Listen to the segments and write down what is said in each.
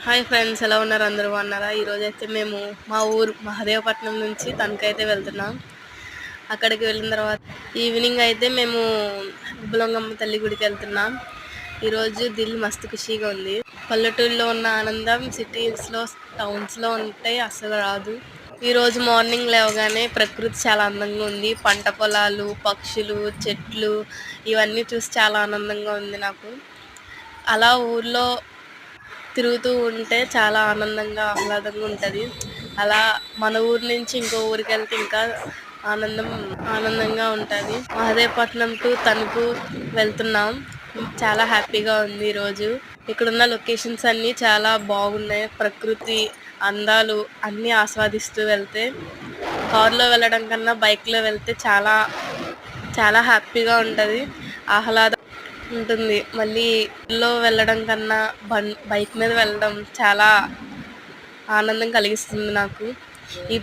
Hi friends, ఎలా ఉన్నారు? అందరూ బాగున్నారా? ఈరోజైతే మేము మా ఊరు మహదేవపట్నం నుంచి తణుకైతే వెళ్తున్నాం. అక్కడికి వెళ్ళిన తర్వాత ఈవినింగ్ అయితే మేము గుబ్బలొంగమ్మ తల్లి గుడికి వెళ్తున్నాం. ఈరోజు దిల్ మస్తు ఖుషీగా ఉంది. పల్లెటూరులో ఉన్న ఆనందం సిటీస్లో టౌన్స్లో ఉంటే అసలు రాదు. ఈరోజు మార్నింగ్ లేవగానే ప్రకృతి చాలా అందంగా ఉంది. పంట పొలాలు, పక్షులు, చెట్లు ఇవన్నీ చూసి చాలా ఆనందంగా ఉంది నాకు. అలా ఊర్లో తిరుగుతూ ఉంటే చాలా ఆనందంగా ఆహ్లాదంగా ఉంటుంది. అలా మన ఊరు నుంచి ఇంకో ఊరికి వెళ్తే ఇంకా ఆనందంగా ఉంటుంది. మహదేవపట్నం టు తణుకు వెళ్తున్నాం. చాలా హ్యాపీగా ఉంది ఈరోజు. ఇక్కడున్న లొకేషన్స్ అన్నీ చాలా బాగున్నాయి. ప్రకృతి అందాలు అన్నీ ఆస్వాదిస్తూ వెళ్తే కారులో వెళ్ళడం కన్నా బైక్లో వెళ్తే చాలా చాలా హ్యాపీగా ఉంటుంది, ఆహ్లాదం ఉంటుంది. మళ్ళీ లో వెళ్ళడం కన్నా బైక్ మీద వెళ్ళడం చాలా ఆనందం కలిగిస్తుంది నాకు. ఈ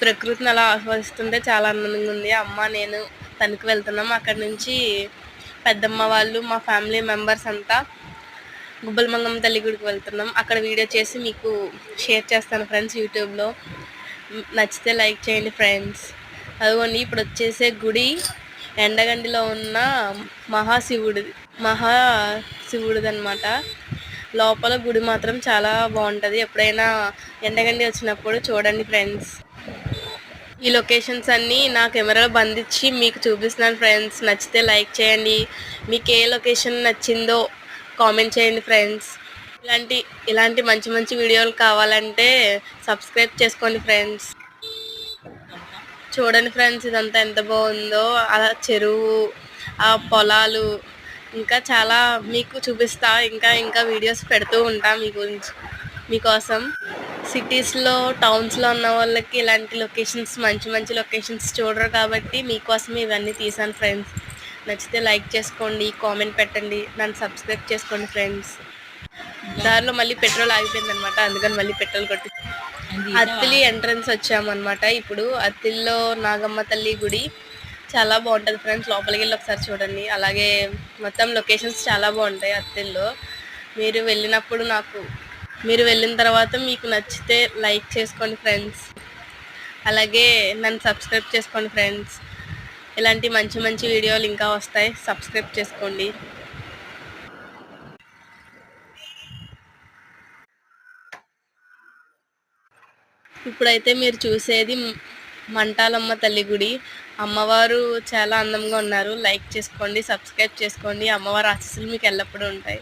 ప్రకృతిని అలా ఆస్వాదిస్తుంటే చాలా ఆనందంగా ఉంది. అమ్మ నేను తణుకు వెళ్తున్నాం. అక్కడి నుంచి పెద్దమ్మ వాళ్ళు మా ఫ్యామిలీ మెంబర్స్ అంతా గుబ్బలమంగమ్మ తల్లి గుడికి వెళ్తున్నాం. అక్కడ వీడియో చేసి మీకు షేర్ చేస్తాను ఫ్రెండ్స్ యూట్యూబ్లో. నచ్చితే లైక్ చేయండి ఫ్రెండ్స్. అదిగోండి ఇప్పుడు వచ్చేసే గుడి ఎండగండిలో ఉన్న మహాశివుడిది అనమాట. లోపల గుడి మాత్రం చాలా బాగుంటుంది. ఎప్పుడైనా ఎండగండి వచ్చినప్పుడు చూడండి ఫ్రెండ్స్. ఈ లొకేషన్స్ అన్నీ నా కెమెరాలో బంధించి మీకు చూపిస్తున్నాను ఫ్రెండ్స్. నచ్చితే లైక్ చేయండి. మీకు ఏ లొకేషన్ నచ్చిందో కామెంట్ చేయండి ఫ్రెండ్స్. ఇలాంటి మంచి మంచి వీడియోలు కావాలంటే సబ్స్క్రైబ్ చేసుకోండి ఫ్రెండ్స్. చూడండి ఫ్రెండ్స్, ఇదంతా ఎంత బాగుందో. అలా చెరువు, ఆ పొలాలు ఇంకా చాలా మీకు చూపిస్తా. ఇంకా వీడియోస్ పెడుతూ ఉంటా మీకోసం. సిటీస్లో టౌన్స్లో ఉన్న వాళ్ళకి ఇలాంటి లొకేషన్స్ మంచి మంచి లొకేషన్స్ చూడరు కాబట్టి మీకోసం ఇవన్నీ తీసాను ఫ్రెండ్స్. నచ్చితే లైక్ చేసుకోండి, కామెంట్ పెట్టండి, నన్ను సబ్స్క్రైబ్ చేసుకోండి ఫ్రెండ్స్. దారిలో మళ్ళీ పెట్రోల్ ఆగిపోయిందనమాట, అందుకని మళ్ళీ పెట్రోల్ కొట్టి అత్తిలి ఎంట్రన్స్ వచ్చామన్నమాట. ఇప్పుడు అత్తిల్లో నాగమ్మ తల్లి గుడి చాలా బాగుంటుంది ఫ్రెండ్స్. లోపలికి వెళ్ళి ఒకసారి చూడండి. అలాగే మొత్తం లొకేషన్స్ చాలా బాగుంటాయి అత్తిల్లో. మీరు వెళ్ళిన తర్వాత మీకు నచ్చితే లైక్ చేసుకోండి ఫ్రెండ్స్. అలాగే నన్ను సబ్స్క్రైబ్ చేసుకోండి ఫ్రెండ్స్. ఇలాంటి మంచి మంచి వీడియోలు ఇంకా వస్తాయి, సబ్స్క్రైబ్ చేసుకోండి. ఇప్పుడైతే మీరు చూసేది మంటాలమ్మ తల్లి గుడి. అమ్మవారు చాలా అందంగా ఉన్నారు. లైక్ చేసుకోండి, సబ్స్క్రైబ్ చేసుకోండి. అమ్మవారి ఆశీస్సులు మీకు ఎల్లప్పుడూ ఉంటాయి.